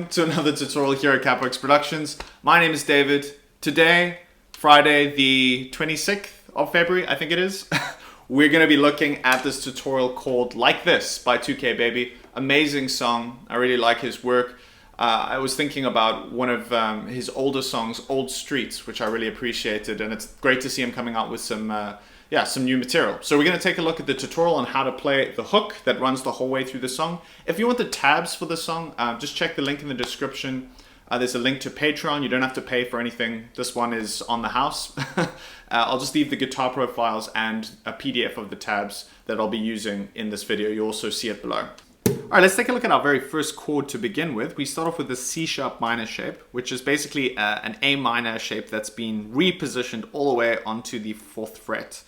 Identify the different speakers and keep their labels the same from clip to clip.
Speaker 1: welcome to another tutorial here at KBABY Productions. My name is David. Today, Friday the 26th of February, I think it is, we're going to be looking at this tutorial called Like This by 2KBABY. Amazing song. I really like his work. I was thinking about one of his older songs, Old Streets, which I really appreciated, and it's great to see him coming out with some new material. So we're going to take a look at the tutorial on how to play the hook that runs the whole way through the song. If you want the tabs for the song, just check the link in the description. There's a link to Patreon. You don't have to pay for anything. This one is on the house. I'll just leave the guitar profiles and a PDF of the tabs that I'll be using in this video. You'll also see it below. All right, let's take a look at our very first chord to begin with. We start off with the C sharp minor shape, which is basically an A minor shape that's been repositioned all the way onto the 4th fret.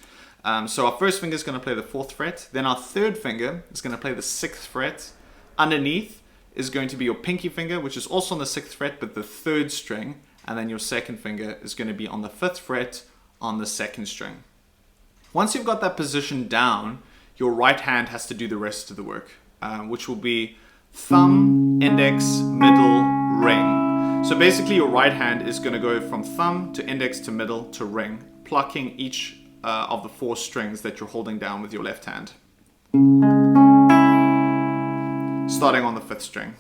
Speaker 1: So our first finger is going to play the 4th fret, then our third finger is going to play the 6th fret. Underneath is going to be your pinky finger, which is also on the 6th fret, but the 3rd string, and then your second finger is going to be on the 5th fret on the 2nd string. Once you've got that position down, your right hand has to do the rest of the work, which will be thumb, index, middle, ring. So basically your right hand is going to go from thumb to index to middle to ring, plucking each of the 4 strings that you're holding down with your left hand. Starting on the 5th string.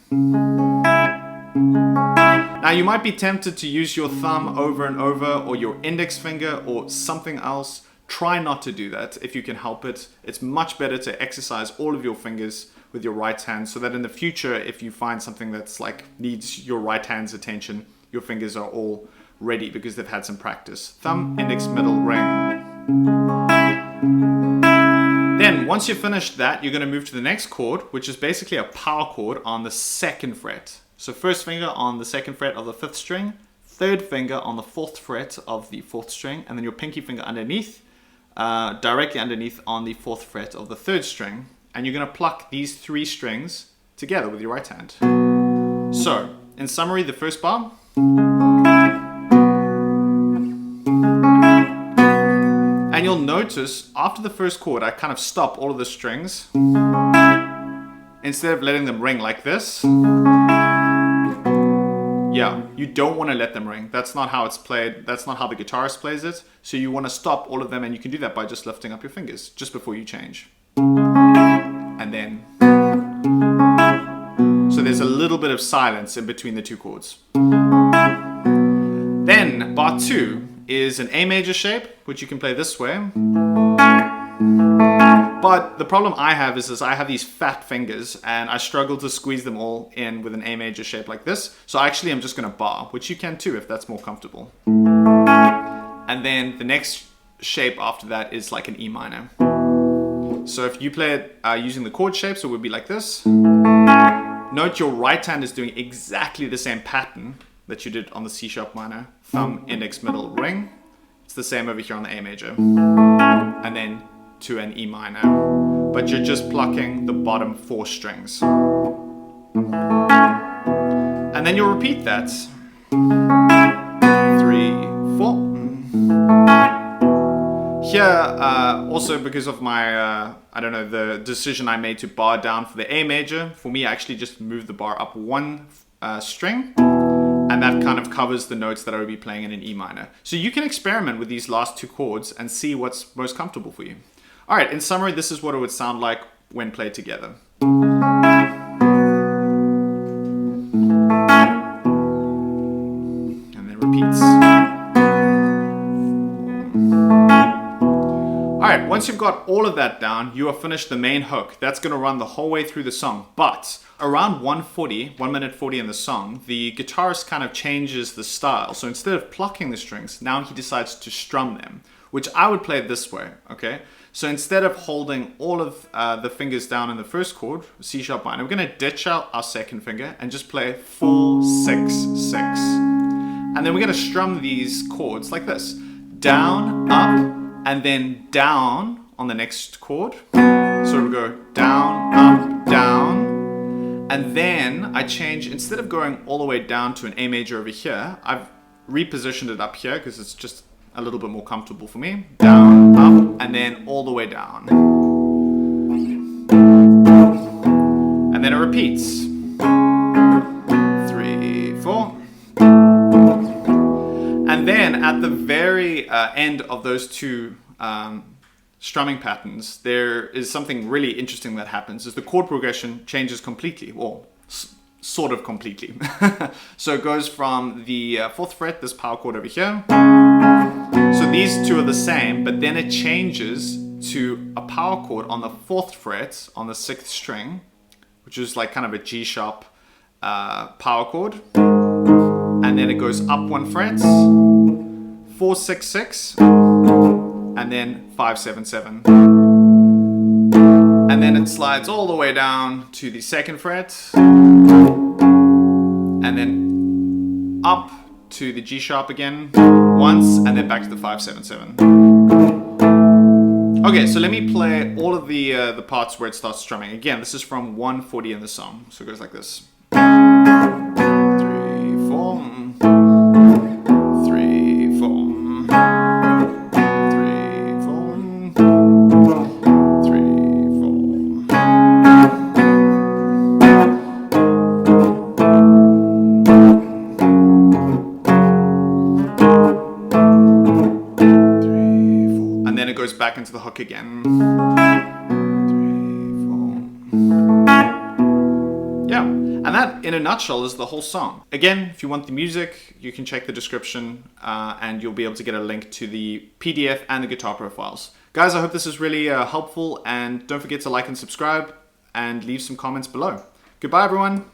Speaker 1: Now you might be tempted to use your thumb over and over, or your index finger, or something else. Try not to do that if you can help it. It's much better to exercise all of your fingers with your right hand, so that in the future, if you find something that's needs your right hand's attention, your fingers are all ready because they've had some practice. Thumb, index, middle, ring. Then once you've finished that, you're going to move to the next chord, which is basically a power chord on the 2nd fret. So first finger on the 2nd fret of the 5th string, third finger on the 4th fret of the 4th string, and then your pinky finger underneath, directly underneath on the 4th fret of the 3rd string. And you're going to pluck these 3 strings together with your right hand. So, in summary, the first bar. And you'll notice after the first chord, I kind of stop all of the strings. Instead of letting them ring like this. Yeah, you don't want to let them ring. That's not how it's played. That's not how the guitarist plays it. So you want to stop all of them, and you can do that by just lifting up your fingers just before you change. And then. So there's a little bit of silence in between the 2 chords. Then bar 2 is an A major shape, which you can play this way. But the problem I have is I have these fat fingers and I struggle to squeeze them all in with an A major shape like this. So actually I'm just going to bar, which you can too if that's more comfortable. And then the next shape after that is like an E minor. So if you play it using the chord shapes, it would be like this. Note your right hand is doing exactly the same pattern that you did on the C sharp minor. Thumb, index, middle, ring. It's the same over here on the A major. And then to an E minor. But you're just plucking the bottom 4 strings. And then you'll repeat that. 3, 4. Here, also because of my, the decision I made to bar down for the A major, for me I actually just moved the bar up 1 string. And that kind of covers the notes that I would be playing in an E minor. So you can experiment with these last 2 chords and see what's most comfortable for you. All right, in summary, this is what it would sound like when played together. And then repeats. All right, once you've got all of that down, you have finished the main hook. That's going to run the whole way through the song. But around 1 minute 40 in the song, the guitarist kind of changes the style. So instead of plucking the strings, now he decides to strum them, which I would play this way, okay? So instead of holding all of the fingers down in the first chord, C sharp minor, we're going to ditch out our second finger and just play 4, 6, 6. And then we're going to strum these chords like this. Down, up, and then down on the next chord. So we go down, up, down. And then I change, instead of going all the way down to an A major over here, I've repositioned it up here because it's just a little bit more comfortable for me. Down, up, and then all the way down. And then it repeats. 3, 4. And then at the very end of those two strumming patterns, there is something really interesting that happens, is the chord progression changes completely, or sort of completely. So it goes from the 4th fret, this power chord over here. So these two are the same, but then it changes to a power chord on the 4th fret on the 6th string, which is like kind of a G sharp power chord. And then it goes up 1 fret, 4, 6, 6, and then 5, 7, 7. And then it slides all the way down to the 2nd fret, and then up to the G sharp again once, and then back to the 5, 7, 7. Okay, so let me play all of the parts where it starts strumming. Again, this is from 140 in the song, so it goes like this. 3, 4, 3, 4, 3, 4, 3, 4. And then it goes back into the hook again. 3, 4. Yeah, and that in a nutshell is the whole song. Again, if you want the music, you can check the description and you'll be able to get a link to the PDF and the guitar profiles. Guys, I hope this is really helpful, and don't forget to like and subscribe and leave some comments below. Goodbye, everyone.